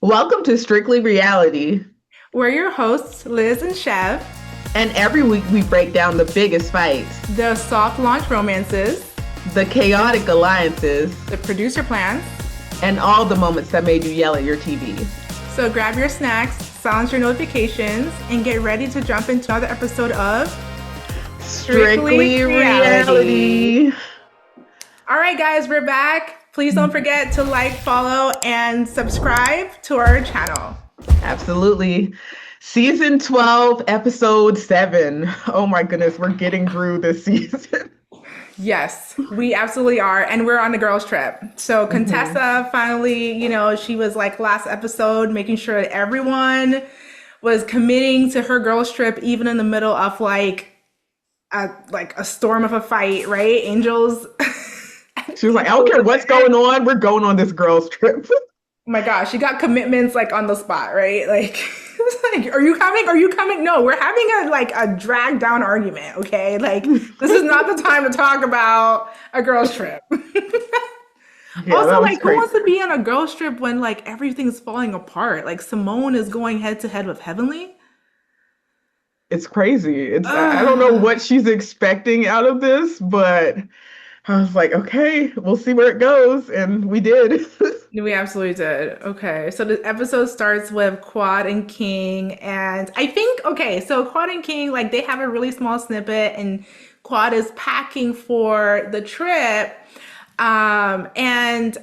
Welcome to Strictly Reality. We're your hosts, Liz and Shev, And every week we break down the biggest fights, the soft launch romances, the chaotic alliances, the producer plans. and all the moments that made you yell at your TV. So grab your snacks, silence your notifications, and get ready to jump into another episode of Strictly Reality. All right, guys, we're back. Please don't forget to like, follow, and subscribe to our channel. Absolutely. Season 12, episode 7. Oh my goodness, we're getting through this season. Yes, we absolutely are. And we're on the girls' trip. So Contessa finally, she was like last episode, making sure that everyone was committing to her girls' trip, even in the middle of like a storm of a fight, right? Angels. She was like, I don't care what's going on. We're going on this girls' trip. Oh my gosh, she got commitments like on the spot, right? Like, it's like, are you coming? Are you coming? No, we're having a drag down argument, okay? Like, this is not the time to talk about a girls' trip. Yeah, Also, like, crazy. who wants to be on a girls' trip when like everything's falling apart? Like, Simone is going head to head with Heavenly. It's crazy. I don't know what she's expecting out of this, but I was like, okay, we'll see where it goes. And we did. We absolutely did. Okay, so the episode starts with Quad and King, and I think, okay, so Quad and King, like, they have a really small snippet, and Quad is packing for the trip, and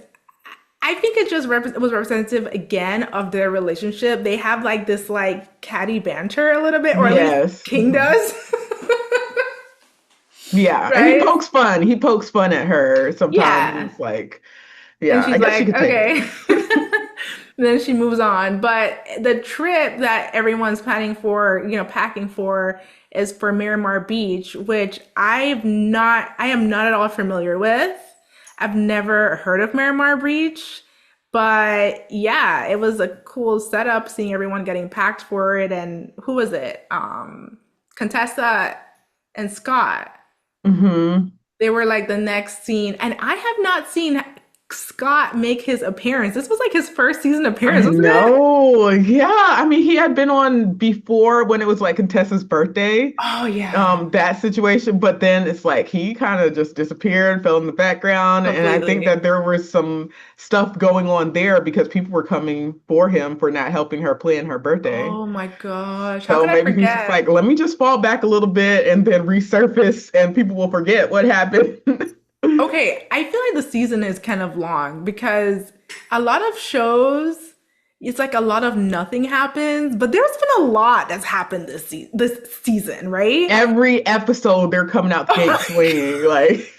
I think it just was representative again of their relationship. They have like this like catty banter a little bit, or at least King does. Yeah, and Right? he pokes fun. He pokes fun at her sometimes. Yeah. It's like, And yeah, she's I guess she like, could take okay. it. Then she moves on. But the trip that everyone's planning for, packing for, is for Miramar Beach, which I am not at all familiar with. I've never heard of Miramar Beach. But yeah, it was a cool setup seeing everyone getting packed for it. And who was it? Contessa and Scott. Hmm. They were like the next scene. And I have not seen Scott make his appearance. This was like his first season appearance, I wasn't it? know. Yeah. I mean, he had been on before when it was like Contessa's birthday, Oh yeah, that situation. But then it's like he kind of just disappeared, fell in the background. And I think completely. that there was some stuff going on there because people were coming for him for not helping her plan her birthday. Oh my gosh, how So could I maybe he's just like, forget? let me just fall back a little bit and then resurface and people will forget what happened. Okay, I feel like the season is kind of long because a lot of shows, it's like a lot of nothing happens, but there's been a lot that's happened this season, right? Every episode they're coming out the gate swinging. Like,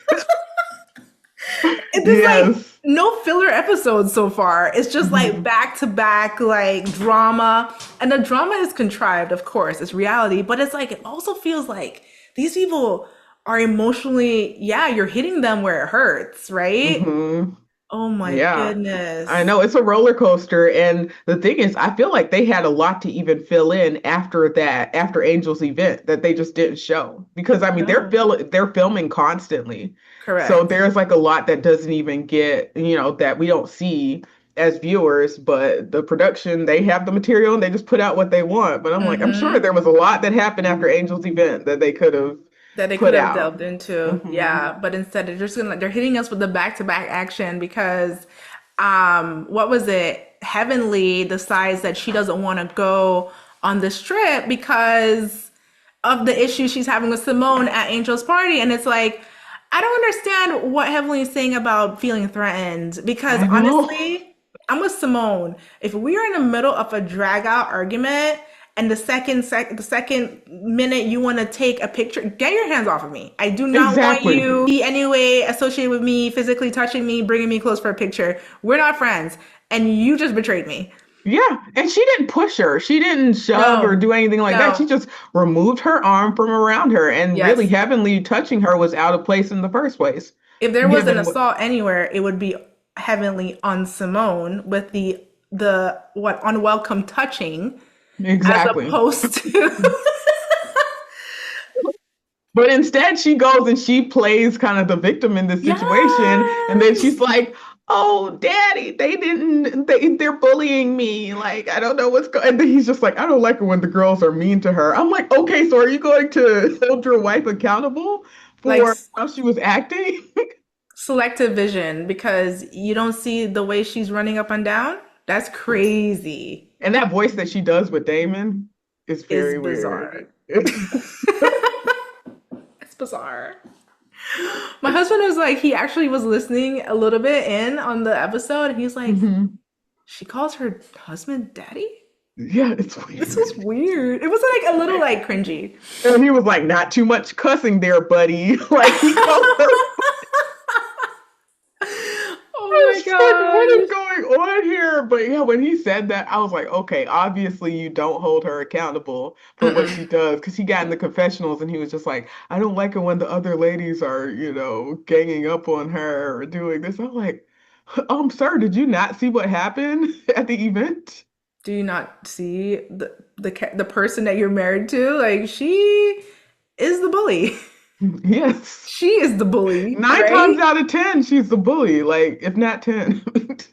There's like yes. no filler episodes so far. It's just like Mhm. back to back like drama. And the drama is contrived, of course, it's reality, but it's like it also feels like these people are emotionally, yeah, you're hitting them where it hurts, right? Mhm. Oh my Yeah. I goodness. know it's a roller coaster. And the thing is, I feel like they had a lot to even fill in after that, after Angel's event that they just didn't show. Because I mean, No. they're filming constantly. So Correct. there's like a lot that doesn't even get, that we don't see as viewers, but the production, they have the material and they just put out what they want. But I'm like, I'm sure there Mm-hmm. was a lot that happened after Angel's event that they could have That they could put have out. delved into. Hmm. Yeah, but instead they're hitting us with the back-to-back action because what was it? Heavenly decides that she doesn't want to go on this trip because of the issue she's having with Simone at Angel's party. And it's like, I don't understand what Heavenly is saying about feeling threatened because I know. honestly, I'm with Simone. If we are in the middle of a drag out argument and the second minute you want to take a picture, get your hands off of me. I do not want Exactly. you be any way associated with me, physically touching me, bringing me close for a picture. We're not friends, and you just betrayed me. Yeah, and she didn't push her. She didn't shove or No, do anything like that. She no. just removed her arm from around her, and really Yes. Heavenly touching her was out of place in the first place, If there was an given what assault anywhere, it would be Heavenly on Simone with the what unwelcome touching as exactly. opposed to But instead, she goes and she plays kind of the victim in this situation, and then Yes. she's like, oh, daddy, they're bullying me. Like, I don't know what's going. And then he's just like, I don't like it when the girls are mean to her. I'm like, okay, so are you going to hold your wife accountable Like for how she was acting? selective vision because you don't see the way she's running up and down. That's crazy. And that voice that she does with Damon is Is very bizarre. weird. It's bizarre. My husband was like, he actually was listening a little bit in on the episode, and he's like, Mhm. she calls her husband daddy? Yeah, it's This was weird. weird. It was like a little like cringy. And he was like, not too much cussing there, buddy. Like he called her. Oh I my was like, what is gosh. going on here? But yeah, when he said that, I was like, okay, obviously you don't hold her accountable for what she Mm-mm. does. Because he got in the confessionals and he was just like, I don't like it when the other ladies are, ganging up on her or doing this. I'm like, sir, did you not see what happened at the event? Do you not see the person that you're married to? Like she is the bully. Yes. She is the bully, Nine times right? out of 10, she's the bully, like, if not 10.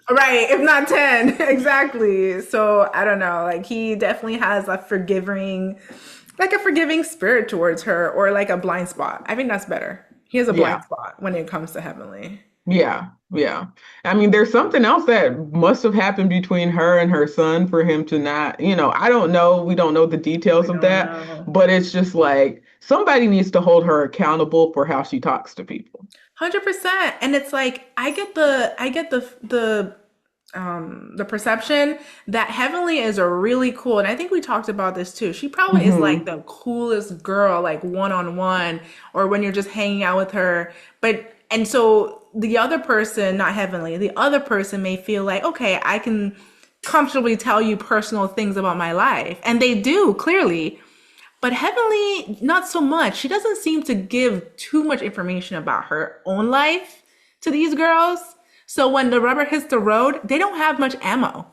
Right, if not 10. Exactly. So I don't know. Like he definitely has a forgiving spirit towards her or like a blind spot. I think that's better. He has a blind Yeah. spot when it comes to Heavenly. Yeah, yeah. I mean, there's something else that must have happened between her and her son for him to not, I don't know. We don't know the details We of don't that, know. but it's just like somebody needs to hold her accountable for how she talks to people. 100%. And it's like I get the perception that Heavenly is a really cool, and I think we talked about this too. She probably is like Hmm. the coolest girl, like one on one, or when you're just hanging out with her. And so the other person, not Heavenly, the other person may feel like, okay, I can comfortably tell you personal things about my life. And they do, clearly. But Heavenly, not so much. She doesn't seem to give too much information about her own life to these girls. So when the rubber hits the road, they don't have much ammo.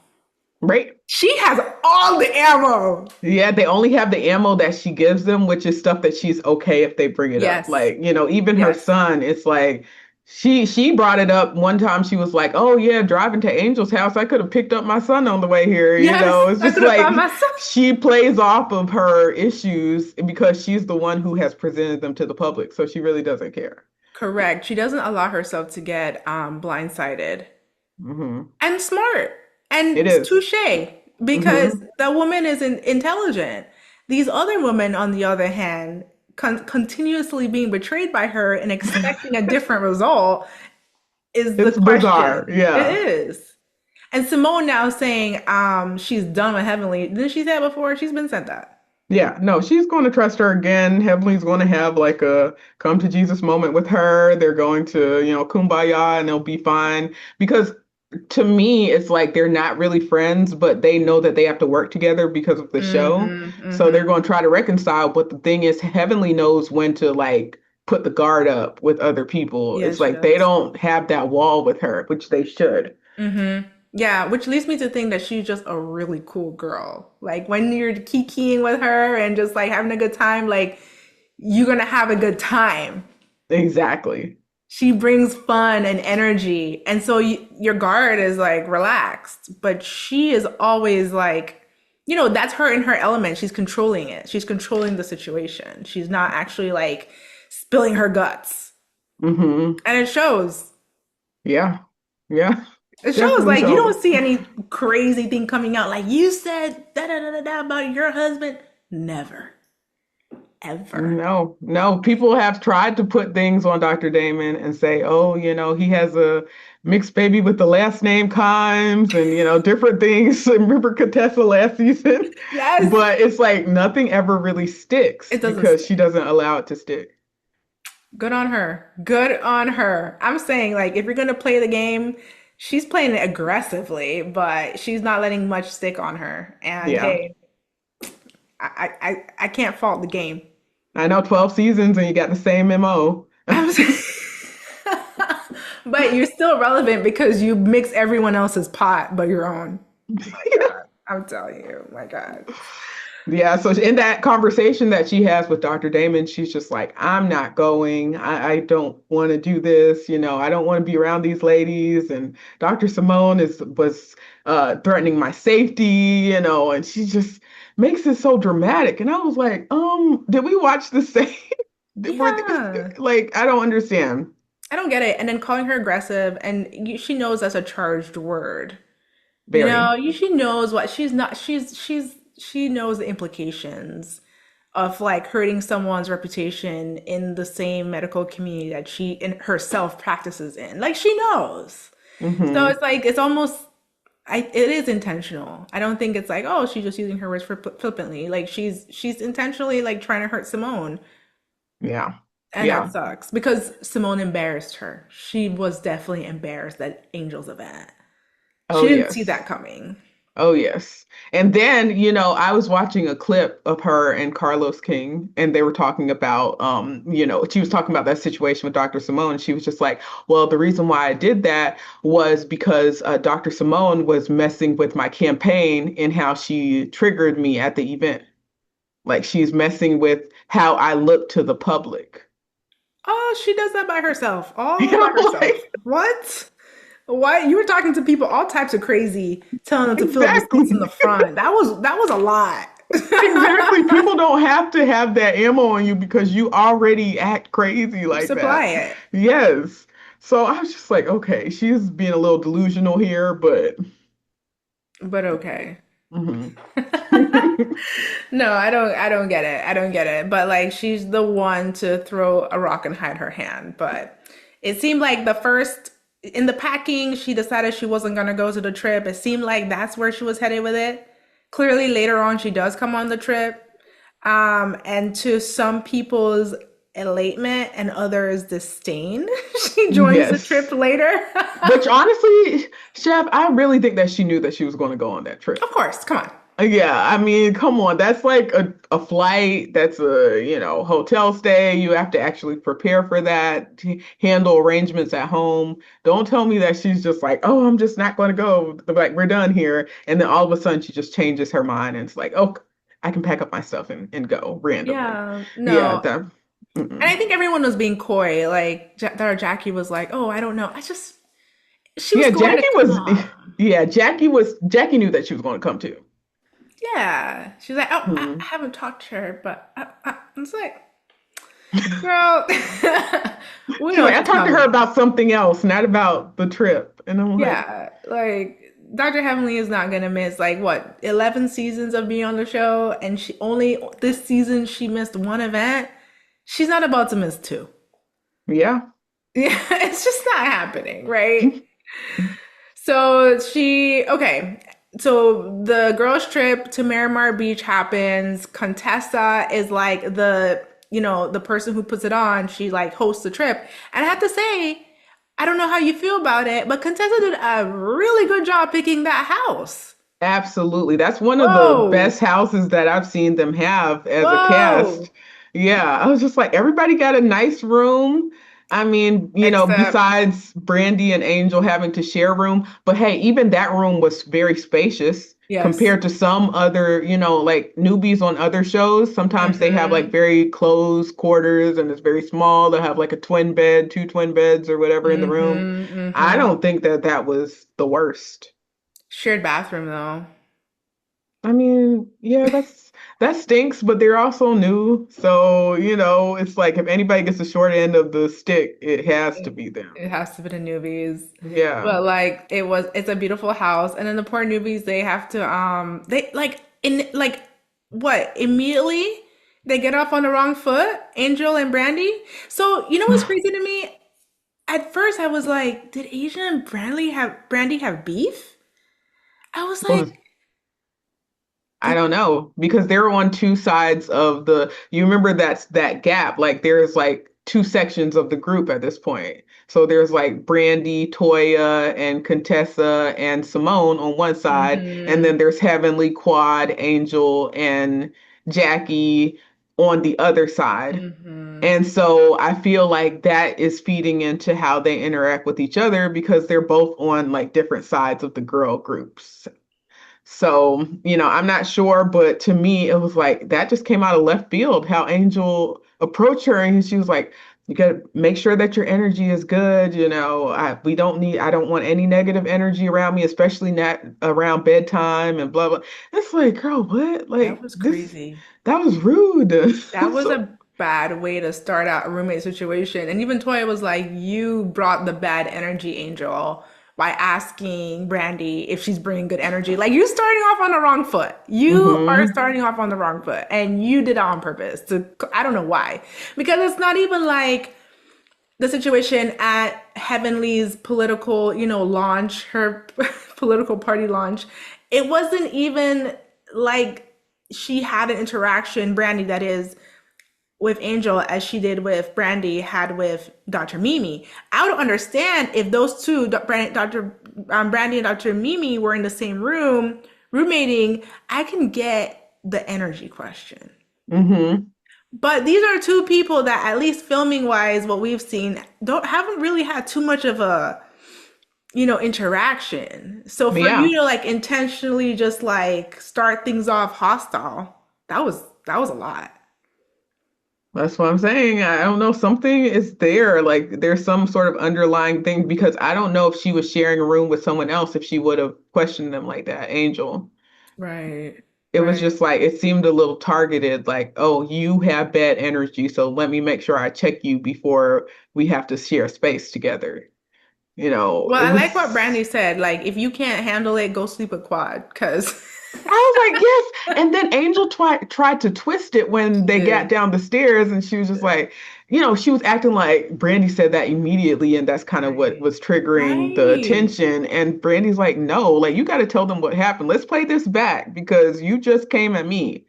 Right? She has all the ammo. Yeah, they only have the ammo that she gives them, which is stuff that she's okay if they bring it up. Yes. Like, even her Yes. son, it's like she brought it up one time. She was like, "Oh yeah, driving to Angel's house, I could have picked up my son on the way here." Yes. It's I just could have found like myself. she plays off of her issues because she's the one who has presented them to the public, so she really doesn't care. Correct. She doesn't allow herself to get blindsided. Hmm. And smart It and is. touche because Hmm. the woman is intelligent. These other women, on the other hand, continuously being betrayed by her and expecting a different result is the It's bizarre. question. It Yeah. is. And Simone now saying she's done with Heavenly. Didn't she say that before? She's been said that. Yeah, no, she's going to trust her again. Heavenly's going to have like a come to Jesus moment with her. They're going to, kumbaya and they'll be fine. Because to me, it's like they're not really friends, but they know that they have to work together because of the show. Mm-hmm. So they're Mm-hmm. going to try to reconcile. But the thing is, Heavenly knows when to like put the guard up with other people. It's Yes, she like they does. don't have that wall with her, which they should. Mm-hmm. Yeah, which leads me to think that she's just a really cool girl. Like when you're kikiing with her and just like having a good time, like you're gonna have a good time. Exactly. She brings fun and energy, and so your guard is like relaxed, but she is always like, that's her in her element. She's controlling it. She's controlling the situation. She's not actually like spilling her guts, Hmm. and it shows. Yeah. Yeah. It shows Definitely like you shows. don't see any crazy thing coming out like you said da da da da da about your husband. Never, ever. No, no. People have tried to put things on Dr. Damon and say, oh, he has a mixed baby with the last name Kimes and, different things. Remember Contessa last season? Yes, But it's like nothing ever really sticks it doesn't because she stick. doesn't allow it to stick. Good on her. Good on her. I'm saying like if you're gonna play the game, she's playing it aggressively, but she's not letting much stick on her. And Yeah. hey, I can't fault the game. I know 12 seasons and you got the same MO. I'm but you're still relevant because you mix everyone else's pot but your own. My God. I'm telling you, my God. Yeah, so in that conversation that she has with Dr. Damon, she's just like, I'm not going. I don't want to do this. I don't want to be around these ladies. And Dr. Simone was threatening my safety, and she just makes it so dramatic. And I was like, did we watch the same? Yeah. Like, I don't understand. I don't get it. And then calling her aggressive, and she knows that's a charged word. Very. She knows what she's not. She knows the implications of like hurting someone's reputation in the same medical community that she in herself practices in. Like she knows. So Hmm. it's like it's almost. It is intentional. I don't think it's like, oh, she's just using her words for flippantly. Like she's intentionally like trying to hurt Simone. Yeah. And that Yeah. sucks because Simone embarrassed her. She was definitely embarrassed at Angel's event. She Oh, didn't see yes. that coming. Oh, yes. And then, I was watching a clip of her and Carlos King, and they were talking about, she was talking about that situation with Dr. Simone. She was just like, well, the reason why I did that was because Dr. Simone was messing with my campaign and how she triggered me at the event. Like she's messing with how I look to the public. Oh, she does that by herself, all by I'm herself. like, What? Why you were talking to people all types of crazy, telling them to fill up the seats in exactly. the front. That was a lot. Exactly. People don't have to have that ammo on you because you already act crazy You like supply that. it, Yes. So I was just like, okay, she's being a little delusional here, but but okay. mhm. No, I don't get it. I don't get it. But like she's the one to throw a rock and hide her hand. But it seemed like the first in the packing, she decided she wasn't gonna go to the trip. It seemed like that's where she was headed with it. Clearly later on she does come on the trip. And to some people's elatement and others disdain, she joins the trip Yes. later. Which honestly, Chef, I really think that she knew that she was going to go on that Of trip. course, come on. Yeah, I mean, come on. That's like a flight. That's a, hotel stay. You have to actually prepare for that, handle arrangements at home. Don't tell me that she's just like, oh, I'm just not going to go. Like, we're done here. And then all of a sudden she just changes her mind and it's like, oh, I can pack up my stuff and go randomly. Yeah, Yeah, no. that, And mm-mm. I think everyone was being coy. Like Jackie was like, "Oh, I don't know. She was Yeah, going to come." Jackie knew that she was going to come too. Yeah, she's like, "Oh, I Hmm. haven't talked to her, but it's like, girl, we She's know like, what I you're talked to telling her us." about something else, not about the trip. And I'm like, Yeah, like Dr. Heavenly is not gonna miss like what 11 seasons of being on the show, and she only this season she missed one event. She's not about to miss two. yeah. Yeah, it's just not happening, right? So okay. So the girls' trip to Miramar Beach happens. Contessa is like the person who puts it on. She like hosts the trip. And I have to say, I don't know how you feel about it, but Contessa did a really good job picking that house. Absolutely. That's one of the Whoa. best houses that I've seen them have as a Whoa. cast. Yeah, I was just like, everybody got a nice room. I mean, Except, besides Brandy and Angel having to share a room, but hey, even that room was very spacious yes. compared to some other, like newbies on other shows. Sometimes they have like Mm-hmm. very closed quarters and it's very small. They'll have like a twin bed, two twin beds or whatever in the room. Mm-hmm. I Mm-hmm. don't think that that was the worst. Shared bathroom though. I mean, yeah, that stinks, but they're also new. So, it's like if anybody gets the short end of the stick, it has to be them. It has to be the newbies. Yeah. But like it's a beautiful house. And then the poor newbies, they have to they like in like what, immediately they get off on the wrong foot, Angel and Brandy. So you know what's crazy to me? At first I was like, did Asia and Brandy have beef? I was like, Well, I did don't know because they're on two sides of you remember that gap. Like there's like two sections of the group at this point. So there's like Brandy, Toya, and Contessa and Simone on one side, and mm-hmm, then there's Heavenly, Quad, Angel, and Jackie on the other side. mm-hmm. And so I feel like that is feeding into how they interact with each other because they're both on like different sides of the girl groups. So, I'm not sure, but to me, it was like that just came out of left field how Angel approached her. And she was like, you got to make sure that your energy is good. I don't want any negative energy around me, especially not around bedtime and blah, blah. It's like, girl, what? That Like was this, crazy. that was rude. That was So, a bad way to start out a roommate situation. And even Toya was like, you brought the bad energy, Angel, by asking Brandy if she's bringing good energy. Like, you're starting off on the wrong foot. You are hmm starting off on the wrong foot. And you did it on purpose to, I don't know why. Because it's not even like the situation at Heavenly's political, launch, her political party launch. It wasn't even like she had an interaction, Brandy, that is, with Angel as she did with Brandy had with Dr. Mimi. I would understand if those two, Dr. Brandy and Dr. Mimi, were in the same room, roommating. I can get the energy question. hmm But these are two people that, at least filming wise, what we've seen, don't haven't really had too much of a interaction. So for Yeah. you to like intentionally just like start things off hostile, that was a lot. That's what I'm saying. I don't know. Something is there. Like there's some sort of underlying thing because I don't know if she was sharing a room with someone else if she would have questioned them like that, Angel. Right. It was Right. just like it seemed a little targeted, like, oh, you have bad energy, so let me make sure I check you before we have to share space together. Well, It I like what was Brandy said. Like, if you can't handle it, go sleep with Quad. Cause I was like, yes. And then Angel tried to twist it when she they got did. down the stairs, and she was just like, she was acting like Brandy said that immediately, and that's kind of what Right. was triggering the Right. attention. And Brandy's like, no, like you got to tell them what happened. Let's play this back because you just came at me.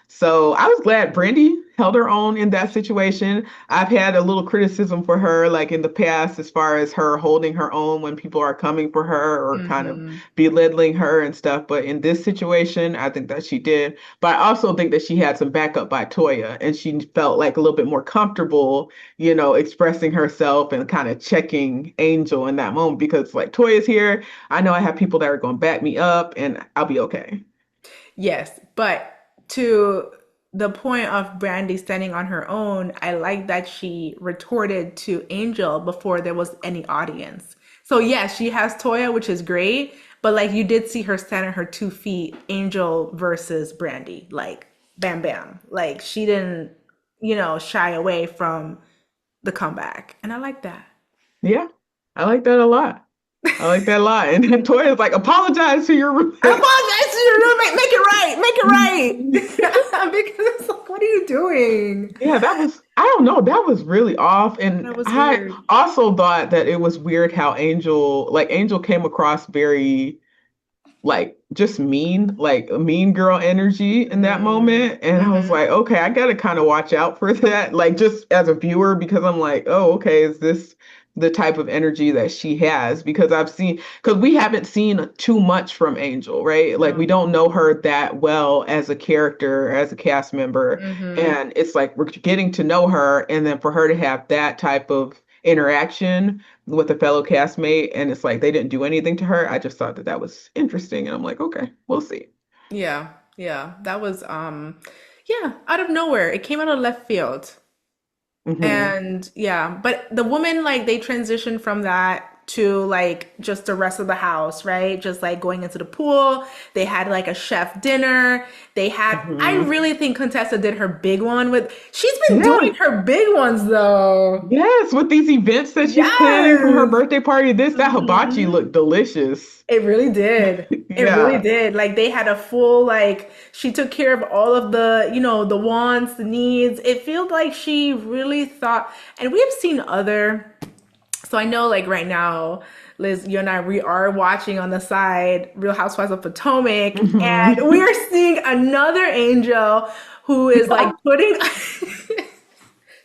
So I was glad Brandy held her own in that situation. I've had a little criticism for her, like in the past, as far as her holding her own when people are coming for her or kind of Hmm. belittling her and stuff. But in this situation, I think that she did. But I also think that she had some backup by Toya and she felt like a little bit more comfortable, expressing herself and kind of checking Angel in that moment because like Toya's here. I know I have people that are going to back me up and I'll be okay. Yes, but to the point of Brandy standing on her own, I like that she retorted to Angel before there was any audience. So yes, she has Toya, which is great, but like you did see her stand on her 2 feet, Angel versus Brandy, like bam bam. Like she didn't, shy away from the comeback. And I like that. Yeah, I like that a lot. I like that a lot. And then Toya's like, apologize to your roommate. I apologize to your roommate. Make it right. Make it right. Because it's like, what are you doing? Yeah, I don't know, that was really off. And That was I weird. also thought that it was weird how Angel came across very like just mean, like a mean girl energy in that moment. And I was Mm-hmm. like, okay, I gotta kind of watch out for that, like just as a viewer, because I'm like, oh, okay, is this the type of energy that she has? Because we haven't seen too much from Angel, right? Like we No. don't know her that well as a character, as a cast member. Mm-hmm. And it's like we're getting to know her, and then for her to have that type of interaction with a fellow castmate and it's like they didn't do anything to her. I just thought that that was interesting and I'm like, okay, we'll see. Yeah. Yeah. That was yeah, out of nowhere. It came out of left field. hmm And yeah, but the woman, like, they transitioned from that to like just the rest of the house, right? Just like going into the pool. They had like a chef dinner. I hmm really think Contessa did her big one she's been Yeah. doing her big ones though. Yes, with these events that she's planning for her Yes. birthday party, that hibachi Mhm. looked delicious. It really did. It really Yeah. did. Like they had a full like she took care of all of the, the wants, the needs. It feels like she really thought, and we've seen other. So I know like right now, Liz, you and I, we are watching on the side Real Housewives of Potomac, and we hmm are seeing another angel who is like putting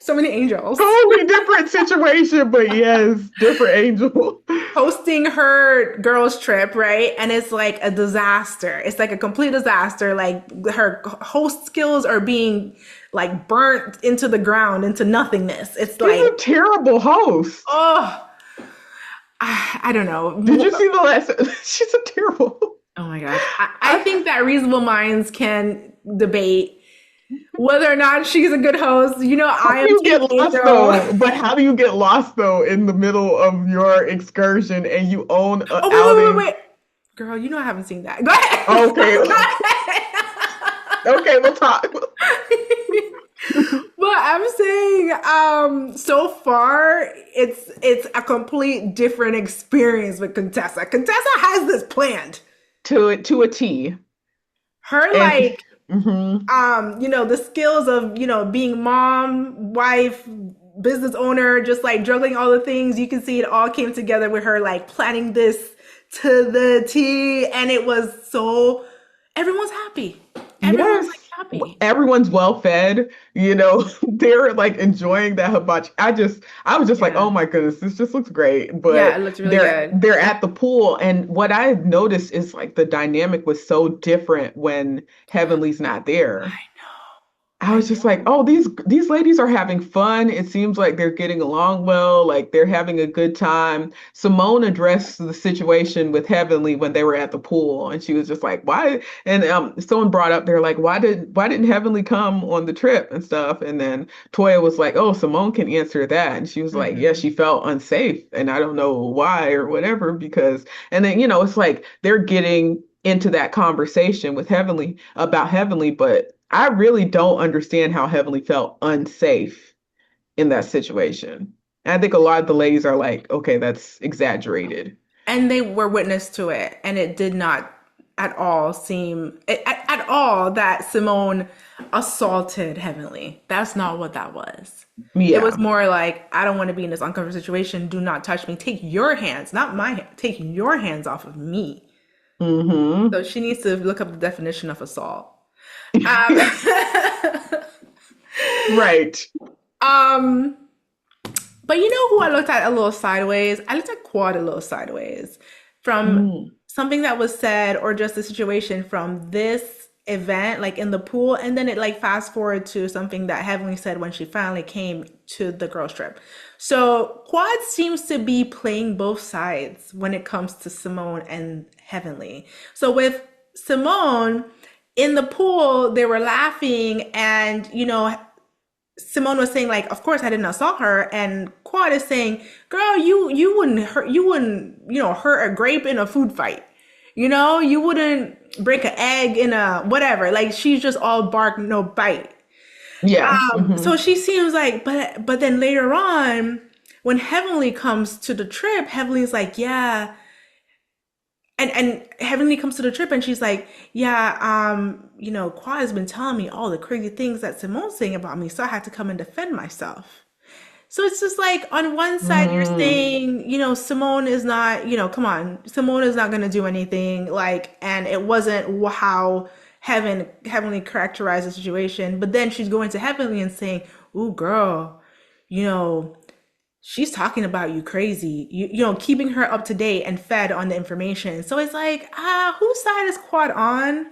so many angels. Totally different situation, but yes, different angel. Hosting her girls trip, right? And it's like a disaster. It's like a complete disaster. Like her host skills are being like burnt into the ground, into nothingness. It's She's like, a terrible host. oh, I don't Did know. you see the last? She's a terrible. Oh my gosh. I I, think that reasonable minds can debate whether or not she's a good host. You know, how I do am you Team get lost Angel. though? But how do you get lost though in the middle of your excursion and you own an Oh, outing? wait. Girl, you know I haven't seen that. Go ahead. Okay, okay, we'll talk. But I'm saying, so far it's a complete different experience with Contessa. Contessa has this planned. To a T. Her And like, mhm. the skills of, being mom, wife, business owner, just like juggling all the things. You can see it all came together with her like planning this to the T, and it was so everyone's happy. Everyone's like Yes, happy. everyone's well fed, they're like enjoying that hibachi. I was just like, oh Yeah. my goodness, this just looks great. Yeah, But it looks really they're good. they're at the pool, and what I noticed is like the dynamic was so different when Heavenly's not there. I I was just like, know. oh, these ladies are having fun. It seems like they're getting along well, like they're having a good time. Simone addressed the situation with Heavenly when they were at the pool, and she was just like, why? And someone brought up, they're like, why didn't Heavenly come on the trip and stuff? And then Toya was like, oh, Simone can answer that, and she was like, yeah, Hmm. she felt unsafe, and I don't know why or whatever because, and then it's like they're getting into that conversation with Heavenly about Heavenly, but I really don't understand how Heavenly felt unsafe in that situation. And I think a lot of the ladies are like, okay, that's exaggerated. And they were witness to it, and it did not at all seem at all that Simone assaulted Heavenly. That's not what that was. It was Yeah. more like, I don't want to be in this uncomfortable situation. Do not touch me. Take your hands, not my hand. Take your hands off of me. Mm-hmm. So she needs to look up the definition of assault. Um, Right. um, but you know who I looked at a little sideways? I looked at Quad a little sideways from Mm. something that was said or just a situation from this event, like in the pool, and then it like fast forward to something that Heavenly said when she finally came to the girls trip. So Quad seems to be playing both sides when it comes to Simone and Heavenly. So with Simone in the pool, they were laughing, and Simone was saying like, of course I didn't assault her, and Quad is saying, girl, you wouldn't hurt a grape in a food fight. You wouldn't break an egg in a whatever. Like, she's just all bark, no bite. Yes. So Hmm. she seems like, but then later on, when Heavenly comes to the trip, Heavenly's like, yeah, and Heavenly comes to the trip and she's like, yeah, Quad has been telling me all the crazy things that Simone's saying about me, so I had to come and defend myself. So it's just like, on one side you're Mm. saying, Simone is not, come on, Simone is not going to do anything, like, and it wasn't how Heavenly characterized the situation. But then she's going to Heavenly and saying, "Ooh, girl, you know, she's talking about you crazy." Keeping her up to date and fed on the information. So it's like, whose side is Quad on?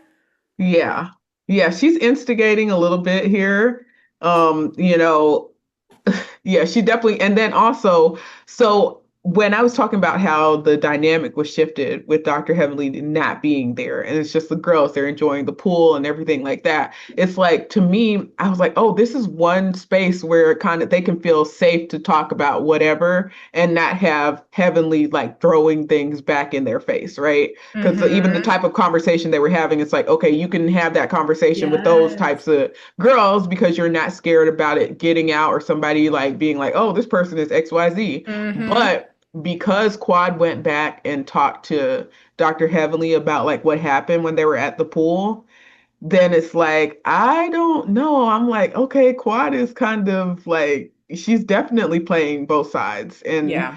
Yeah. Yeah, she's instigating a little bit here. Um, you know, Yeah, she definitely. And then also, so when I was talking about how the dynamic was shifted with Dr. Heavenly not being there, and it's just the girls, they're enjoying the pool and everything like that. It's like, to me, I was like, oh, this is one space where kind of they can feel safe to talk about whatever and not have Heavenly like throwing things back in their face, right? Because even the Mm-hmm. type of conversation they were having, it's like, okay, you can have that conversation with those Yes. types of girls because you're not scared about it getting out or somebody like being like, oh, this person is XYZ. Mm-hmm. But because Quad went back and talked to Dr. Heavenly about like what happened when they were at the pool, then it's like, I don't know. I'm like, okay, Quad is kind of like, she's definitely playing both sides. And Yeah.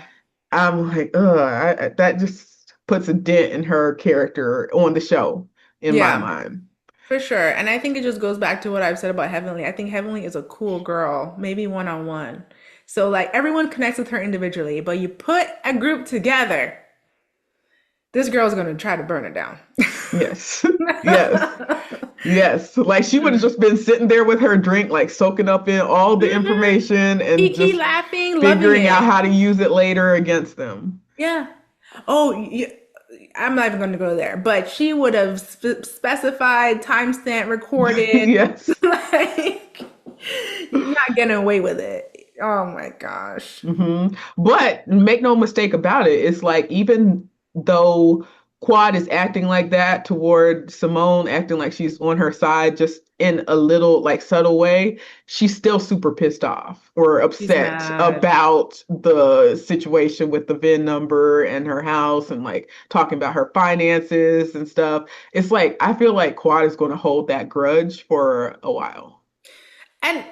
I'm like, that just puts a dent in her character on the show, in my Yeah. mind. For sure. And I think it just goes back to what I've said about Heavenly. I think Heavenly is a cool girl, maybe one on one. So, like, everyone connects with her individually, but you put a group together, this girl's going to try to burn it down. Yes. Yes. Yes. Like she would have just been sitting there with her drink, like soaking up in all the Hmm. information and Kiki just laughing, loving figuring out it. how to use it later against them. Yeah. Oh, yeah. I'm not even going to go there, but she would have specified, timestamp, recorded. Yes. Like, you're not getting away with it. Oh my gosh. But make no mistake about it, it's like even though Quad is acting like that toward Simone, acting like she's on her side just in a little like subtle way, she's still super pissed off or She's upset mad. about the situation with the VIN number and her house and like talking about her finances and stuff. It's like I feel like Quad is going to hold that grudge for a while. And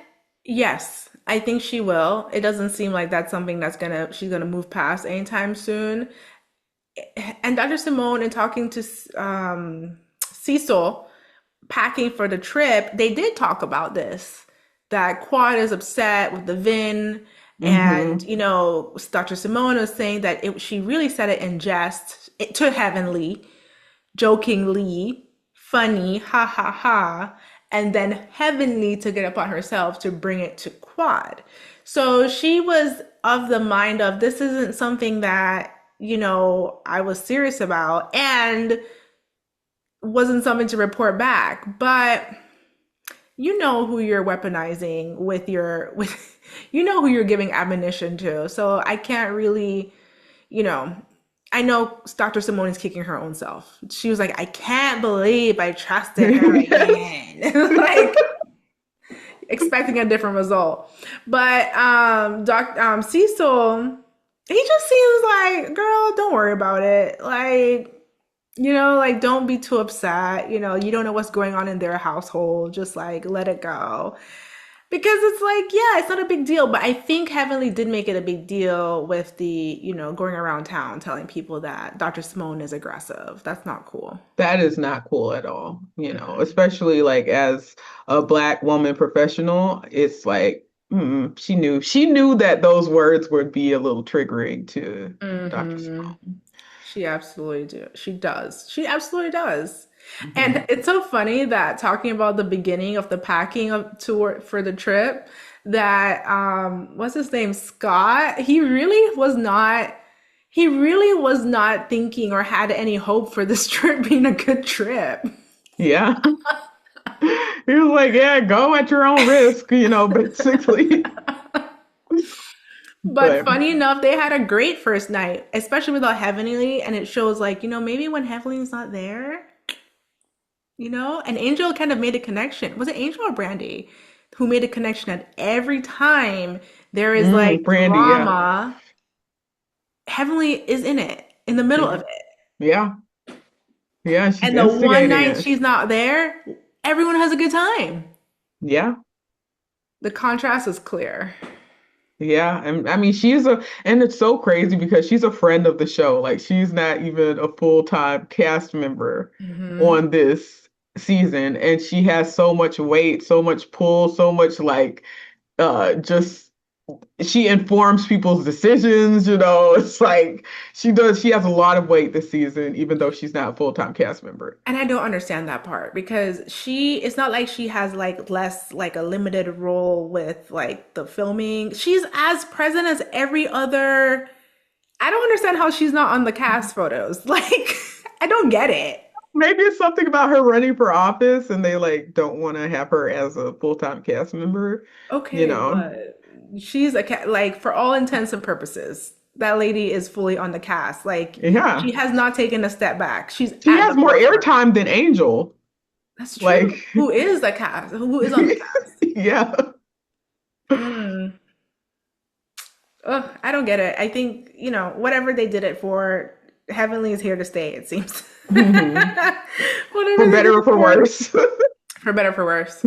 yes, I think she will. It doesn't seem like that's something she's gonna move past anytime soon. And Dr. Simone, in talking to Cecil, packing for the trip, they did talk about this. That Quad is upset with the VIN, and Hmm. Dr. Simone was saying that she really said it in jest to Heavenly, jokingly, funny, ha ha ha, and then Heavenly took it upon herself to bring it to Quad. So she was of the mind of this isn't something that, I was serious about and wasn't something to report back. But you know who you're weaponizing with you know who you're giving ammunition to. So I can't really, you know, I know Dr. Simone is kicking her own self. She was like, I can't believe I trusted her Yes. again. Like expecting a different result. But Cecil, he just seems like, girl, don't worry about it. Like, like don't be too upset. You don't know what's going on in their household. Just like let it go. Because it's like, yeah, it's not a big deal. But I think Heavenly did make it a big deal with the, going around town telling people that Dr. Simone is aggressive. That's not cool. That is not cool at all, Mm-mm. especially like as a black woman professional, it's like she knew that those words would be a little triggering to Dr. Mm-hmm. Simone. She absolutely do. She does. She absolutely does. Hmm. And it's so funny that talking about the beginning of the packing of tour for the trip, that what's his name? Scott, he really was not thinking or had any hope for this trip being a good trip. Yeah. He was like, yeah, go at your own risk, basically. But But funny enough, they had a great first night, especially without Heavenly, and it shows like, maybe when Heavenly's not there, and Angel kind of made a connection. Was it Angel or Brandy who made a connection that every time there is like Brandy, yeah. drama, Heavenly is in it, in the middle of Mhm. it. Yeah. Yeah, she's And the one instigating night it. she's not there, everyone has a good time. Yeah. The contrast is clear. Yeah, and I mean and it's so crazy because she's a friend of the show. Like she's not even a full-time cast member Hmm. on this season, and she has so much weight, so much pull, so much like just she informs people's decisions. It's like she has a lot of weight this season, even though she's not a full-time cast member. And I don't understand that part because it's not like she has like less, like a limited role with like the filming. She's as present as every other. I don't understand how she's not on the cast photos. Like, I don't get it. Maybe it's something about her running for office and they like don't want to have her as a full-time cast member, you Okay, know. but she's like for all intents and purposes, that lady is fully on the cast. Like, Yeah. she has not taken a step back. She's She at has the more forefront. airtime than Angel. That's true. Like, Who is the cast? Who is on the cast? yeah. Mm. Ugh, I don't get it. I think, whatever they did it for, Heavenly is here to stay, it seems. Hmm. Whatever For they did better or it for worse. for better or for worse.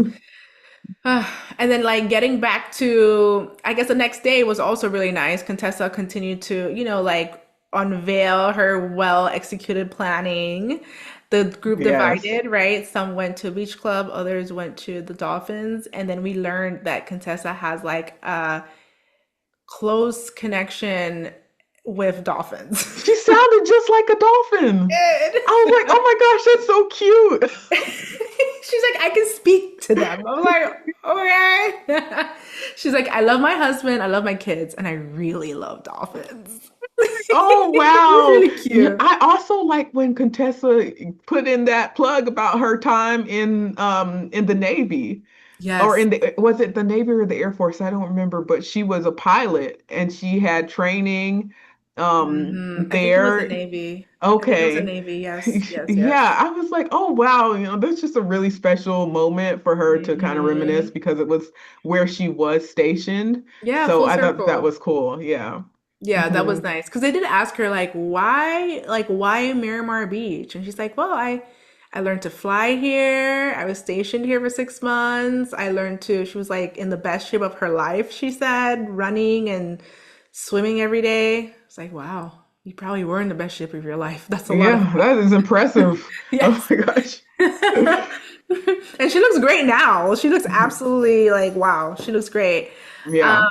And then like getting back to, I guess the next day was also really nice. Contessa continued to, like unveil her well executed planning. The group Yes. divided, right? Some went to beach club, others went to the dolphins, and then we learned that Contessa has like a close connection with dolphins. She sounded just like a dolphin. I was like, oh my gosh, that's so cute. She's like, I can speak to them. I'm like, okay. She's like, I love my husband, I love my kids, and I really love dolphins. Oh It was wow. really Yeah, cute. I also like when Contessa put in that plug about her time in the Navy or Yes. in the was it the Navy or the Air Force? I don't remember, but she was a pilot and she had training I think it was the there. Navy. I think it was the Okay. Navy. Yes, yes, Yeah, yes. I was like, oh wow, that's just a really special moment for her to kind of reminisce Hmm. because it was where she was stationed. Yeah, So full I thought that circle. was cool. Yeah. Yeah, that Hmm. was nice because they did ask her like why Miramar Beach, and she's like, well, I learned to fly here. I was stationed here for 6 months. I learned to. She was like in the best shape of her life. She said, running and swimming every day. It's like, wow, you probably were in the best shape of your life. That's a lot of Yeah, that is impressive. Oh yes. my gosh. And she looks great now. She looks absolutely like wow. She looks great. Yeah.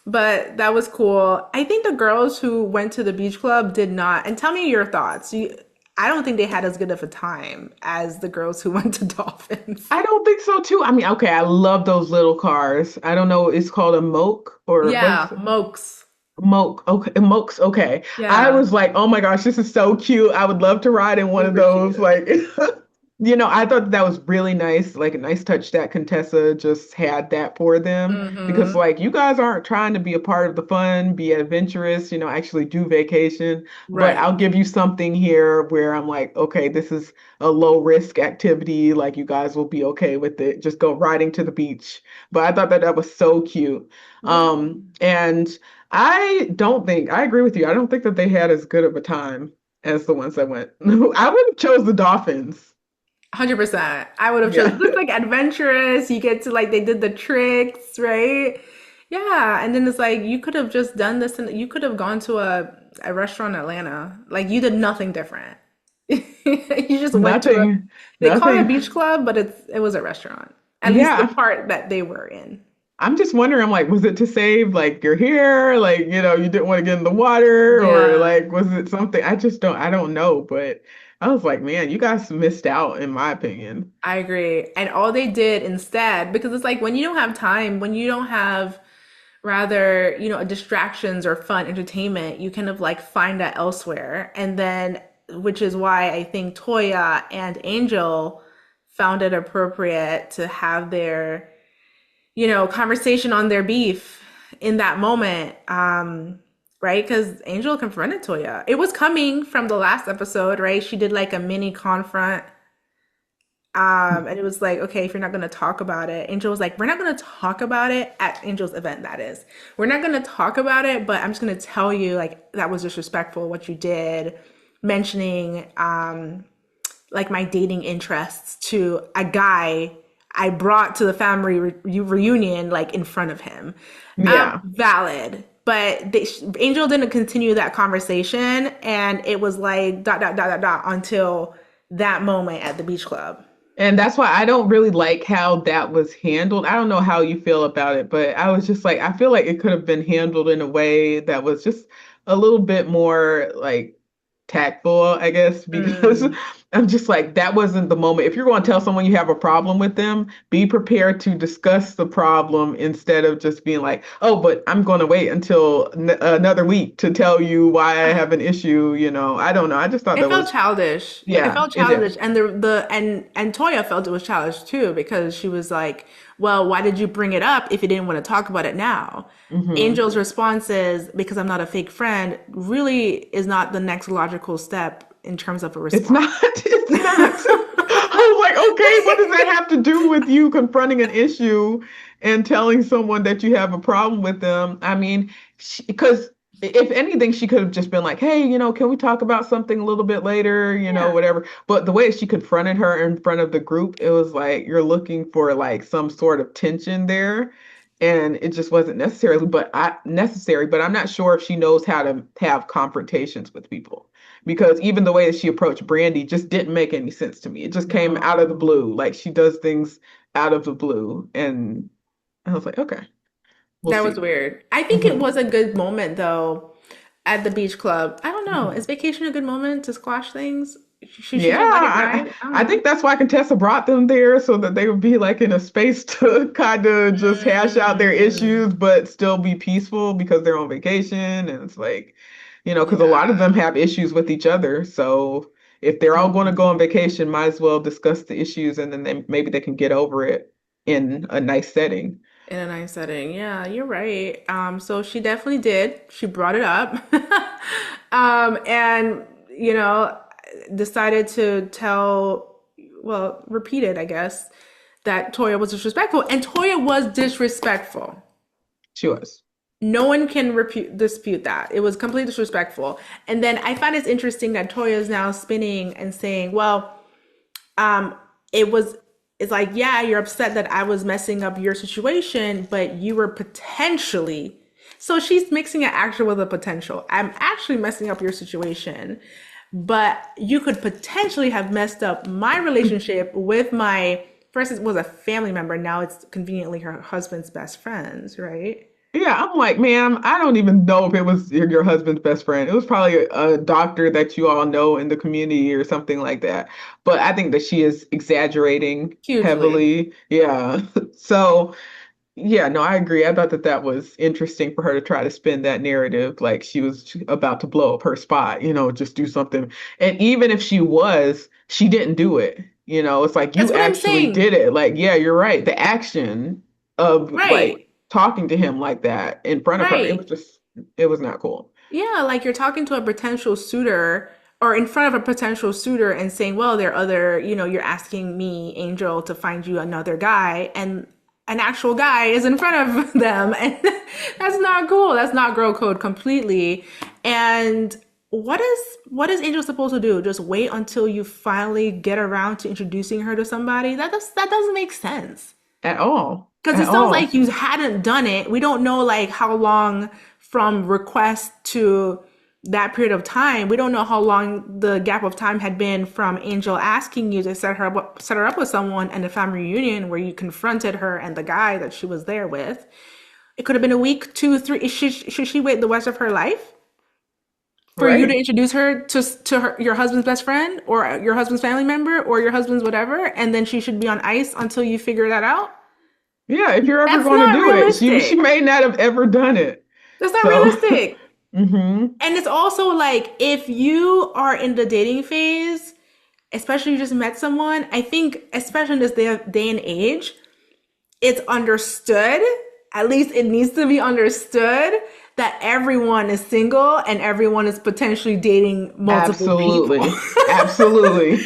But that was cool. I think the girls who went to the beach club did not. And tell me your thoughts. I don't think they had as good of a time as the girls who went to Dolphins. I don't think so too. I mean, okay, I love those little cars. I don't know, it's called a moke or what Yeah, is it? Mokes. Moke. Okay, mokes. Okay. I Yeah, was like, oh my gosh, this is so cute. I would love to ride in one of super those. cute. Like, I thought that was really nice, like a nice touch that Contessa just had that for them. Because, Mm-hmm. like, you guys aren't trying to be a part of the fun, be adventurous, actually do vacation. But Right. I'll give you something here where I'm like, okay, this is a low risk activity. Like, you guys will be okay with it. Just go riding to the beach. But I thought that that was so cute. Yeah. And I agree with you. I don't think that they had as good of a time as the ones that went. I would have chose the Dolphins. 100%. I would have chosen Yeah. just like adventurous. You get to like they did the tricks, right? Yeah, and then it's like you could have just done this and you could have gone to a restaurant in Atlanta. Like you did nothing different. You just went to a Nothing, they call it a nothing. beach club, but it was a restaurant. At least the Yeah. part that they were in. I'm just wondering, like, was it to save like your hair? Like, you didn't want to get in the water, or Yeah, like was it something? I don't know, but I was like, man, you guys missed out in my opinion. I agree. And all they did instead, because it's like when you don't have time, when you don't have rather, distractions or fun entertainment, you kind of like find that elsewhere. And then, which is why I think Toya and Angel found it appropriate to have their, conversation on their beef in that moment. Right? Because Angel confronted Toya. It was coming from the last episode, right? She did like a mini confront. And it was like, okay, if you're not going to talk about it, Angel was like, we're not going to talk about it at Angel's event, that is. We're not going to talk about it, but I'm just going to tell you, like, that was disrespectful what you did, mentioning, like, my dating interests to a guy I brought to the family reunion, like, in front of him. Yeah. Valid. But Angel didn't continue that conversation, and it was like, dot, dot, dot, dot, dot, until that moment at the beach club. And that's why I don't really like how that was handled. I don't know how you feel about it, but I was just like, I feel like it could have been handled in a way that was just a little bit more like tactful, I guess, because Mm. I'm just like, that wasn't the moment. If you're going to tell someone you have a problem with them, be prepared to discuss the problem instead of just being like, oh, but I'm going to wait until another week to tell you why I have an issue. I don't know. I just thought It that felt was, childish. It yeah, felt it did. childish, and and Toya felt it was childish too because she was like, "Well, why did you bring it up if you didn't want to talk about it now?" Hmm. Angel's response is, "Because I'm not a fake friend," really is not the next logical step in terms of a It's response. not. It's not. I was like, okay, what does that have to do with you confronting an issue and telling someone that you have a problem with them? I mean, because if anything, she could have just been like, hey, can we talk about something a little bit later, Yeah. whatever. But the way she confronted her in front of the group, it was like you're looking for like some sort of tension there. And it just wasn't necessary, but I'm not sure if she knows how to have confrontations with people because even the way that she approached Brandy just didn't make any sense to me. It just came out of the No. blue. Like she does things out of the blue. And I was like, okay, we'll That was see. weird. I think it Hmm. was a good moment though at the beach club. I don't know. Hmm. Is vacation a good moment to squash things? Should she Yeah, just let it ride? I don't I think know. that's why Contessa brought them there so that they would be like in a space to kind of just hash out their Mm. issues, but still be peaceful because they're on vacation. And it's like, because a lot of them Yeah. have issues with each other. So if they're all going to go Mhm. on vacation, might as well discuss the issues and then maybe they can get over it in a nice setting. In a nice setting. Yeah, you're right. So she definitely did. She brought it up. And, you know, decided to tell, well, repeated, I guess, that Toya was disrespectful. And Toya was disrespectful. She was. No one can dispute that. It was completely disrespectful. And then I find it's interesting that Toya is now spinning and saying, well, um, it was, it's like, yeah, you're upset that I was messing up your situation, but you were potentially. So she's mixing an actual with a potential. I'm actually messing up your situation, but you could potentially have messed up my relationship with my, first it was a family member, now it's conveniently her husband's best friends, right? Yeah, I'm like, ma'am, I don't even know if it was your husband's best friend. It was probably a doctor that you all know in the community or something like that. But I think that she is exaggerating Hugely. heavily. Yeah. So, yeah, no, I agree. I thought that that was interesting for her to try to spin that narrative like she was about to blow up her spot, just do something. And even if she was, she didn't do it. It's like That's you what I'm actually did saying. it. Like, yeah, you're right. The action of like Right. talking to him like that in front of her, Right. it was not cool. Yeah, like you're talking to a potential suitor or in front of a potential suitor and saying, well, there are other, you're asking me, Angel, to find you another guy, and an actual guy is in front of them. And that's not cool. That's not girl code completely. And what is Angel supposed to do? Just wait until you finally get around to introducing her to somebody? That doesn't make sense. At all. Because At it sounds like all. you hadn't done it. We don't know like how long from request to that period of time. We don't know how long the gap of time had been from Angel asking you to set her up with someone and the family reunion where you confronted her and the guy that she was there with. It could have been a week, 2, 3. Should she wait the rest of her life for you to Right. introduce her to your husband's best friend or your husband's family member or your husband's whatever, and then she should be on ice until you figure that out? Yeah, if you're ever That's going to not do it, she realistic. may not have ever done it. That's not So, realistic. hmm And it's also like if you are in the dating phase, especially you just met someone, I think, especially in this day and age, it's understood, at least it needs to be understood, that everyone is single and everyone is potentially dating multiple people. absolutely. Absolutely.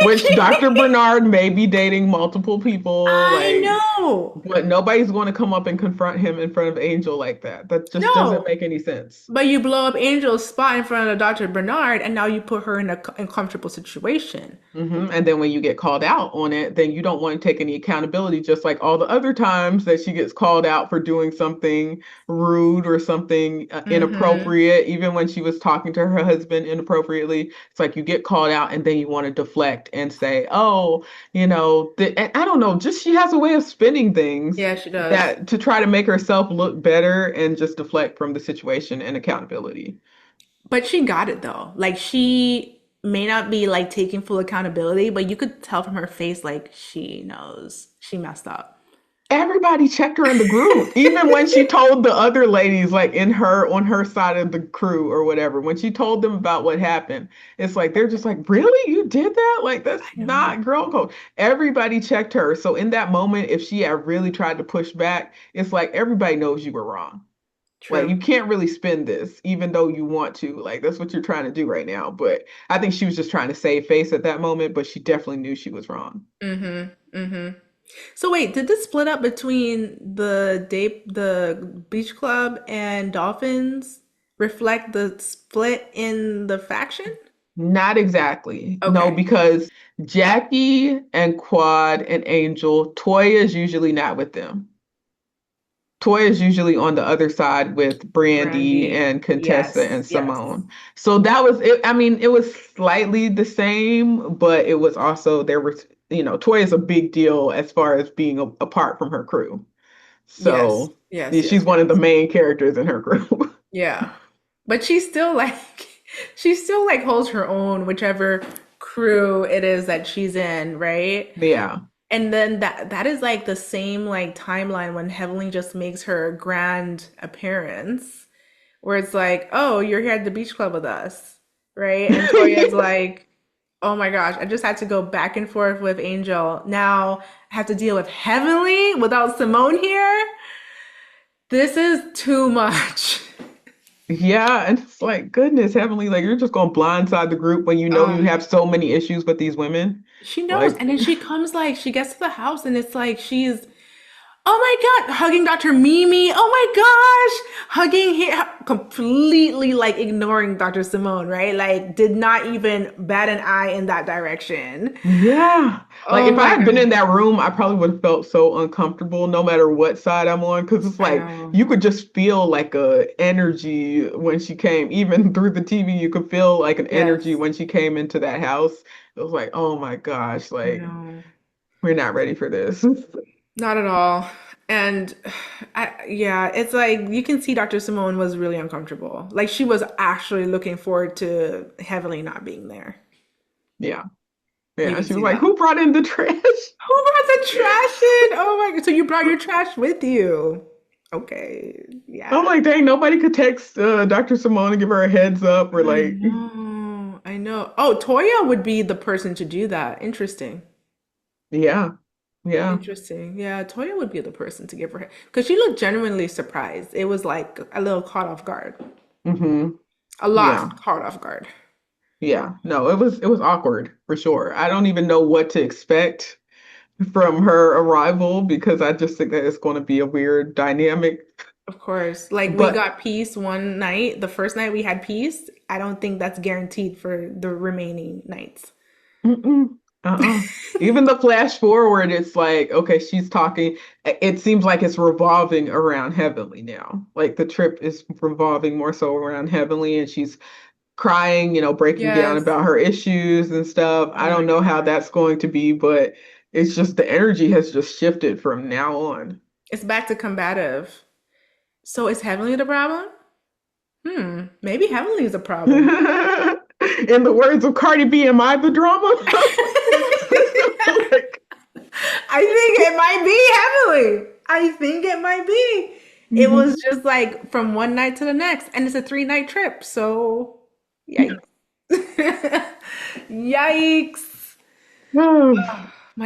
Which Like, Dr. Bernard may be dating multiple people, I like, know. but nobody's going to come up and confront him in front of Angel like that. That just doesn't No. make any sense. But you blow up Angel's spot in front of Dr. Bernard, and now you put her in a uncomfortable situation. And then when you get called out on it, then you don't want to take any accountability, just like all the other times that she gets called out for doing something rude or something Mm-hmm. inappropriate, even when she was talking to her husband inappropriately. It's like you get called out and then you want to deflect and say, oh, and I don't know, just she has a way of spinning things Yeah, she does. that to try to make herself look better and just deflect from the situation and accountability. But she got it though. Like she may not be like taking full accountability, but you could tell from her face like she knows she messed up. Everybody checked her in the group, even when she told the other ladies, like in her on her side of the crew or whatever, when she told them about what happened, it's like they're just like, really? You did that? Like that's I know. not girl code. Everybody checked her. So in that moment, if she had really tried to push back, it's like everybody knows you were wrong. Like True. you can't really spin this, even though you want to. Like that's what you're trying to do right now. But I think she was just trying to save face at that moment, but she definitely knew she was wrong. Mm-hmm. Mm-hmm. So wait, did this split up between the beach club and Dolphins reflect the split in the faction? Not exactly. No, Okay. because Jackie and Quad and Angel, Toya is usually not with them. Toya is usually on the other side with Brandy Brandy. and Contessa Yes. and Yes. Simone. So that was it. I mean, it was slightly the same, but it was also there was, Toya is a big deal as far as being apart from her crew. Yes. So Yes. yeah, Yes. she's one of the Yes. main characters in her group. Yeah. But she's still like she still like holds her own whichever crew it is that she's in, right? Yeah. And then that is like the same like timeline when Heavenly just makes her grand appearance where it's like, oh, you're here at the beach club with us, right? And Toya's like, oh my gosh, I just had to go back and forth with Angel. Now I have to deal with Heavenly without Simone here. This is too much. Yeah, and it's like, goodness, Heavenly, like you're just gonna blindside the group when you know you Um, have so many issues with these women. she knows. Like, And then she comes like, she gets to the house and it's like she's oh my God, hugging Dr. Mimi. Oh my gosh, hugging him, completely like ignoring Dr. Simone, right? Like, did not even bat an eye in that direction. yeah. Like Oh if I my had been God. in that room, I probably would have felt so uncomfortable no matter what side I'm on. Cause it's I like know. you could just feel like a energy when she came. Even through the TV, you could feel like an energy Yes, when she came into that house. It was like, oh my gosh, I like know. we're not ready for this. Not at all. And yeah, it's like you can see Dr. Simone was really uncomfortable. Like she was actually looking forward to Heavenly not being there. Yeah. You Yeah. can She was see like, that. who brought in the trash? Who brought the trash in? Oh my God. So you brought your trash with you. Okay. I'm Yeah. like, dang, nobody could text Dr. Simone and give her a heads up or I like, know. I know. Oh, Toya would be the person to do that. Interesting. yeah, yeah. Interesting. Yeah, Toya would be the person to give her because she looked genuinely surprised. It was like a little caught off guard. Hmm. A Yeah. lot caught off guard. Yeah. No, it was awkward for sure. I don't even know what to expect from her arrival because I just think that it's going to be a weird dynamic. Of course. Like we But got peace one night. The first night we had peace. I don't think that's guaranteed for the remaining nights. mm-mm, uh-uh. Even the flash forward, it's like, okay, she's talking. It seems like it's revolving around Heavenly now. Like the trip is revolving more so around Heavenly, and she's crying, breaking down Yes. about her issues and stuff. Oh I my don't know how God. that's going to be, but it's just the energy has just shifted from now on. It's back to combative. So is Heavenly the problem? Maybe Heavenly is a problem. In the words of Cardi B, am I the drama? Like, I think it might be Heavenly. I think it might be. It was mhm. just like from one night to the next, and it's a 3 night trip. So, yikes. Yikes.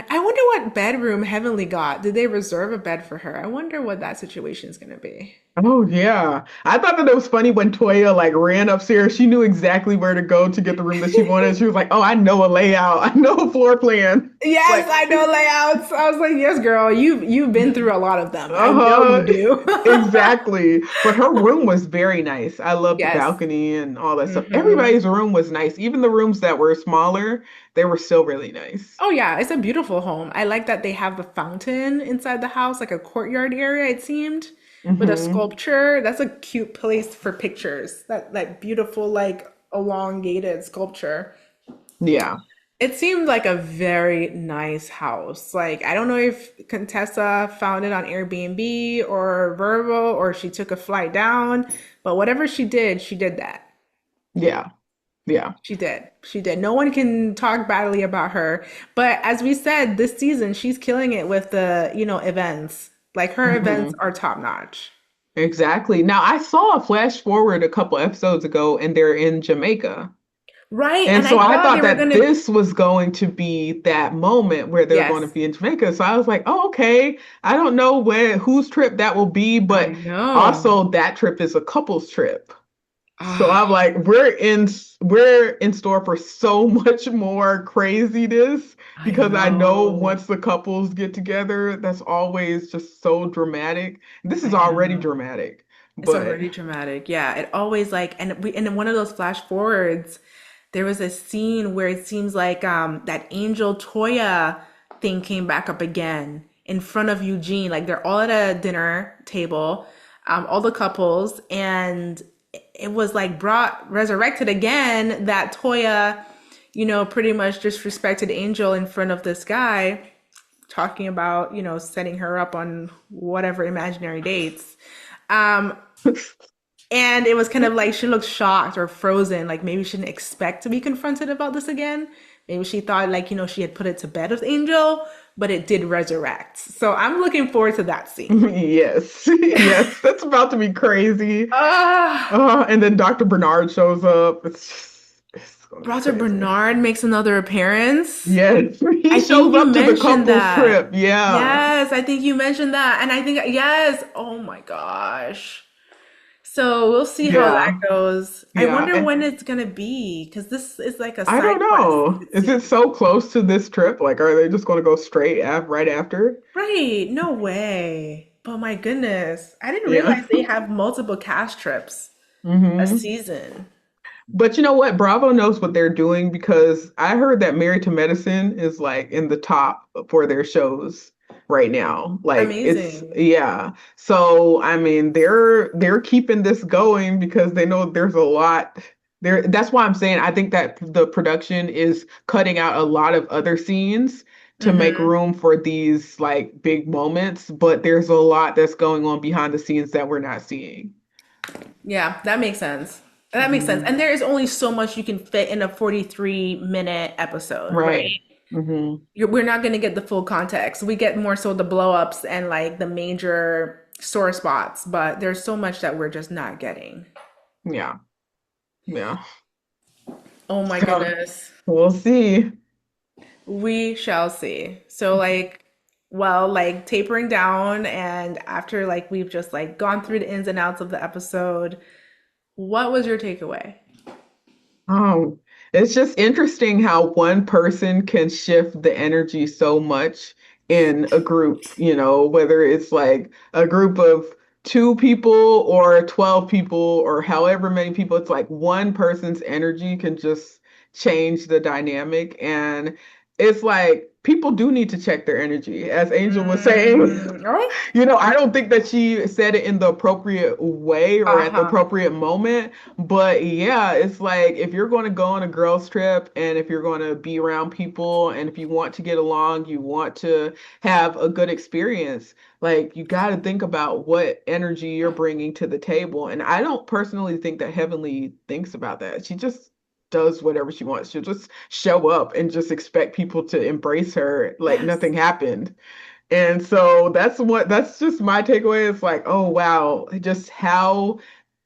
I wonder what bedroom Heavenly got. Did they reserve a bed for her? I wonder what that situation is going to be. Oh yeah. I thought that it was funny when Toya like ran upstairs. She knew exactly where to go to get the room that she wanted. She was like, "Oh, I know a layout. I know a floor plan." Yes, Like, I know layouts. I was like, yes, girl, you've been through a lot of them. I know you uh-huh. do. Exactly. But her room was very nice. I love the Yes. balcony and all that stuff. Hmm. Everybody's room was nice. Even the rooms that were smaller, they were still really nice. Oh yeah, it's a beautiful home. I like that they have the fountain inside the house, like a courtyard area, it seemed, with a Hmm. sculpture. That's a cute place for pictures. That beautiful, like elongated sculpture. Yeah. It seemed like a very nice house. Like, I don't know if Contessa found it on Airbnb or Verbo or she took a flight down, but whatever she did that. Yeah. Yeah. She did. She did. No one can talk badly about her. But as we said, this season, she's killing it with the, events. Like her events Hmm. are top notch. Exactly. Now, I saw a flash forward a couple episodes ago and they're in Jamaica. Right. And And so I I thought they thought were that gonna, this was going to be that moment where they're going to yes, be in Jamaica. So I was like, oh, okay. I don't know whose trip that will be, I but know. also that trip is a couple's trip. So Ah, I'm like, we're in store for so much more craziness I because I know know. once the couples get together, that's always just so dramatic. This is I already know. dramatic, It's but already dramatic. Yeah. It always like, and in one of those flash forwards, there was a scene where it seems like that Angel Toya thing came back up again in front of Eugene. Like they're all at a dinner table, all the couples, and it was like brought resurrected again that Toya, pretty much disrespected Angel in front of this guy, talking about, setting her up on whatever imaginary dates. Um, and it was kind of like she looked shocked or frozen, like maybe she didn't expect to be confronted about this again. Maybe she thought like, she had put it to bed with Angel, but it did resurrect. So I'm looking forward to that scene. Yes. Yes, that's about to be crazy. Ah, And then Dr. Bernard shows up. It's gonna be Brother crazy. Bernard makes another appearance. Yes, he I think shows you up to the mentioned couples that. trip. Yeah. Yes, I think you mentioned that. And I think, yes. Oh my gosh. So we'll see how that Yeah. goes. I Yeah. wonder when it's gonna be, because this is like a I side don't quest, know. it Is it seems. so close to this trip? Like, are they just going to go straight right after? Right, no way. But my goodness, I didn't Yeah. realize they have multiple cast trips a hmm season. But you know what? Bravo knows what they're doing because I heard that Married to Medicine is like in the top for their shows right now. Like it's Amazing. yeah. So I mean they're keeping this going because they know there's a lot there. That's why I'm saying I think that the production is cutting out a lot of other scenes to make Hmm. room for these like big moments, but there's a lot that's going on behind the scenes that we're not seeing. Yeah, that makes sense. That makes sense. Mhm. And there is only so much you can fit in a 43-minute episode, right? Right. hmm We're not going to get the full context. We get more so the blow ups and like the major sore spots, but there's so much that we're just not getting. Yeah. Yeah. Oh my So goodness. we'll see. We shall see. So like, well, like tapering down and after like we've just like gone through the ins and outs of the episode, what was your takeaway? Oh, it's just interesting how one person can shift the energy so much in a group, whether it's like a group of two people or 12 people or however many people, it's like one person's energy can just change the dynamic. And it's like people do need to check their energy, as Angel was saying. Oh, I don't think that she said it in the appropriate way or at the uh-huh. appropriate moment, but yeah, it's like if you're going to go on a girls' trip and if you're going to be around people and if you want to get along, you want to have a good experience, like you got to think about what energy you're bringing to the table. And I don't personally think that Heavenly thinks about that. She just does whatever she wants. She'll just show up and just expect people to embrace her like Yes. nothing happened. And so that's just my takeaway. It's like, oh wow, just how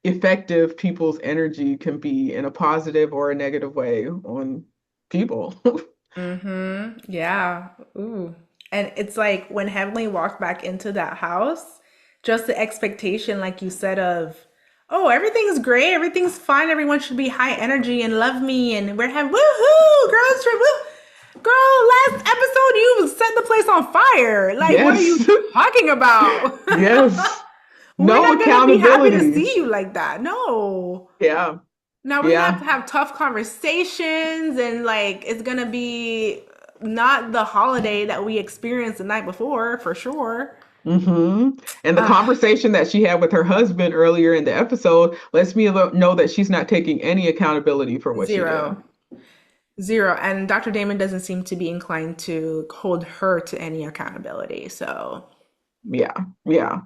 effective people's energy can be in a positive or a negative way on people. Mm-hmm. Yeah. Ooh. And it's like when Heavenly walked back into that house, just the expectation, like you said, of, oh, everything's great, everything's fine, everyone should be high energy and love me, and we're having woohoo, girls trip, woo. Girl, last episode you set the place on fire. Like, what are you Yes. talking about? Yes. We're No not gonna be happy to accountability. see you like that. No. Yeah. Now we're gonna have Yeah. to have tough conversations and like it's gonna be not the holiday that we experienced the night before for sure. And the Ah, conversation that she had with her husband earlier in the episode lets me know that she's not taking any accountability for what she did. zero. Zero. And Dr. Damon doesn't seem to be inclined to hold her to any accountability. So Yeah. Yeah.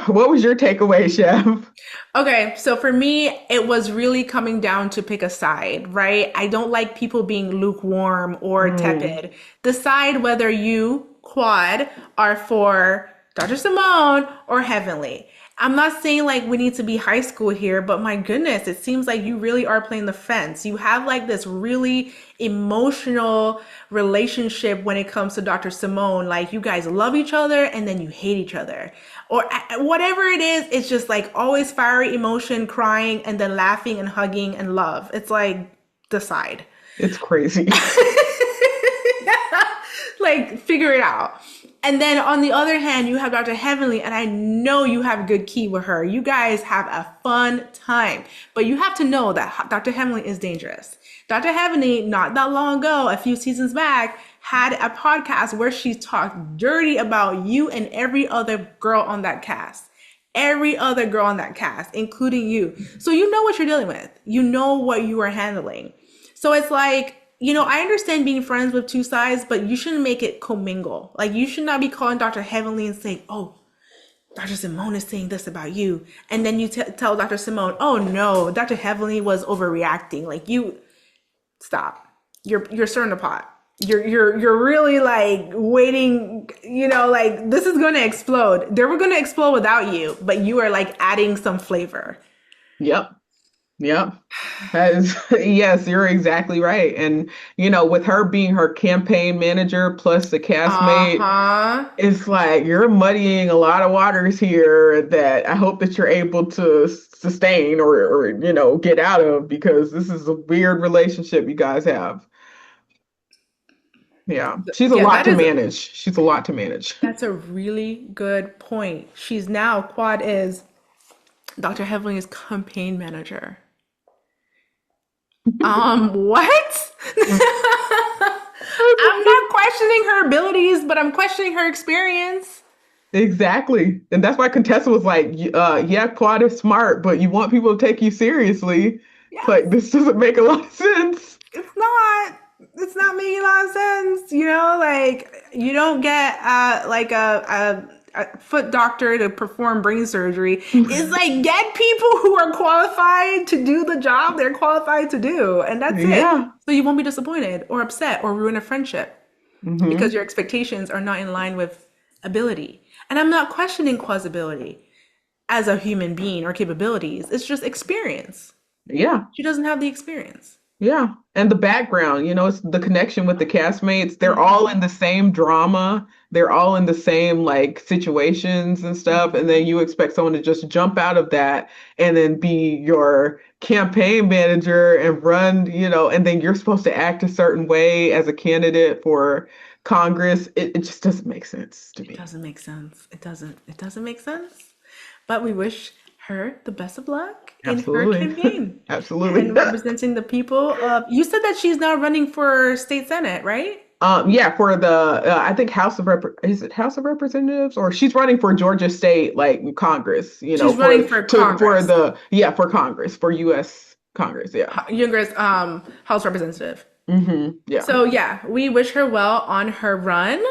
What was your takeaway, Chef? okay, so for me, it was really coming down to pick a side, right? I don't like people being lukewarm or Mm, tepid. Decide whether you, Quad, are for Dr. Simone or Heavenly. I'm not saying like we need to be high school here, but my goodness, it seems like you really are playing the fence. You have like this really emotional relationship when it comes to Dr. Simone. Like you guys love each other and then you hate each other. Or whatever it is, it's just like always fiery emotion, crying, and then laughing and hugging and love. It's like decide. it's crazy. Like figure it out. And then on the other hand, you have Dr. Heavenly, and I know you have a good key with her. You guys have a fun time, but you have to know that Dr. Heavenly is dangerous. Dr. Heavenly, not that long ago, a few seasons back, had a podcast where she talked dirty about you and every other girl on that cast. Every other girl on that cast, including you. So you know what you're dealing with. You know what you are handling. So it's like, I understand being friends with two sides, but you shouldn't make it commingle. Like, you should not be calling Dr. Heavenly and saying, oh, Dr. Simone is saying this about you. And then you tell Dr. Simone, oh no, Dr. Heavenly was overreacting. Like, you stop. you're stirring the pot. You're really like waiting, like this is going to explode. They were going to explode without you, but you are like adding some flavor. Yep. Yep. That is, yes, you're exactly right. And, with her being her campaign manager plus the castmate, Uh-huh. it's like you're muddying a lot of waters here that I hope that you're able to sustain or get out of, because this is a weird relationship you guys have. Yeah. She's a Yeah, lot to manage. She's a lot to manage. that's a really good point. She's now Quad is Dr. Heavling's campaign manager. What? I'm not questioning her abilities, but I'm questioning her experience. Exactly. And that's why Contessa was like, yeah, Quad is smart, but you want people to take you seriously. It's Yes, like, this doesn't make a lot of sense. it's not. It's not making a lot of sense. Like you don't get like a foot doctor to perform brain surgery. It's like get people who are qualified to do the job they're qualified to do, and that's it. Yeah. So you won't be disappointed or upset or ruin a friendship because Hmm. your expectations are not in line with ability. And I'm not questioning Qua's ability as a human being or capabilities. It's just experience. Yeah. She doesn't have the experience. Yeah. And the background, it's the connection with the castmates. They're all Mhm. in the same drama. They're all in the same like situations and stuff. And then you expect someone to just jump out of that and then be your campaign manager and run, and then you're supposed to act a certain way as a candidate for Congress. It just doesn't make sense to It me. doesn't make sense. It doesn't. It doesn't make sense. But we wish her the best of luck in her Absolutely. campaign Absolutely. and representing the people of. You said that she's now running for state senate, right? Yeah, for the I think is it House of Representatives, or she's running for Georgia State like Congress, She's running for Congress, for Congress, for U.S. Congress, yeah. Younger's House representative. Yeah. So yeah, we wish her well on her run.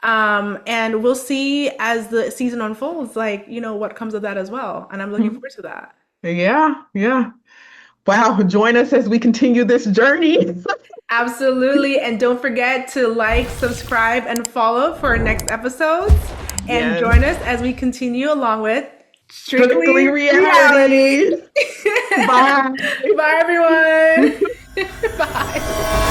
And we'll see as the season unfolds, like, what comes of that as well. And I'm looking Mhm. forward to that. Yeah, yeah. Wow, join us as we continue this journey. Absolutely. And don't forget to like, subscribe, and follow for our next episodes. And Yes. join us as we continue along with Strictly Strictly Reality. reality. Bye. Bye, everyone. Bye.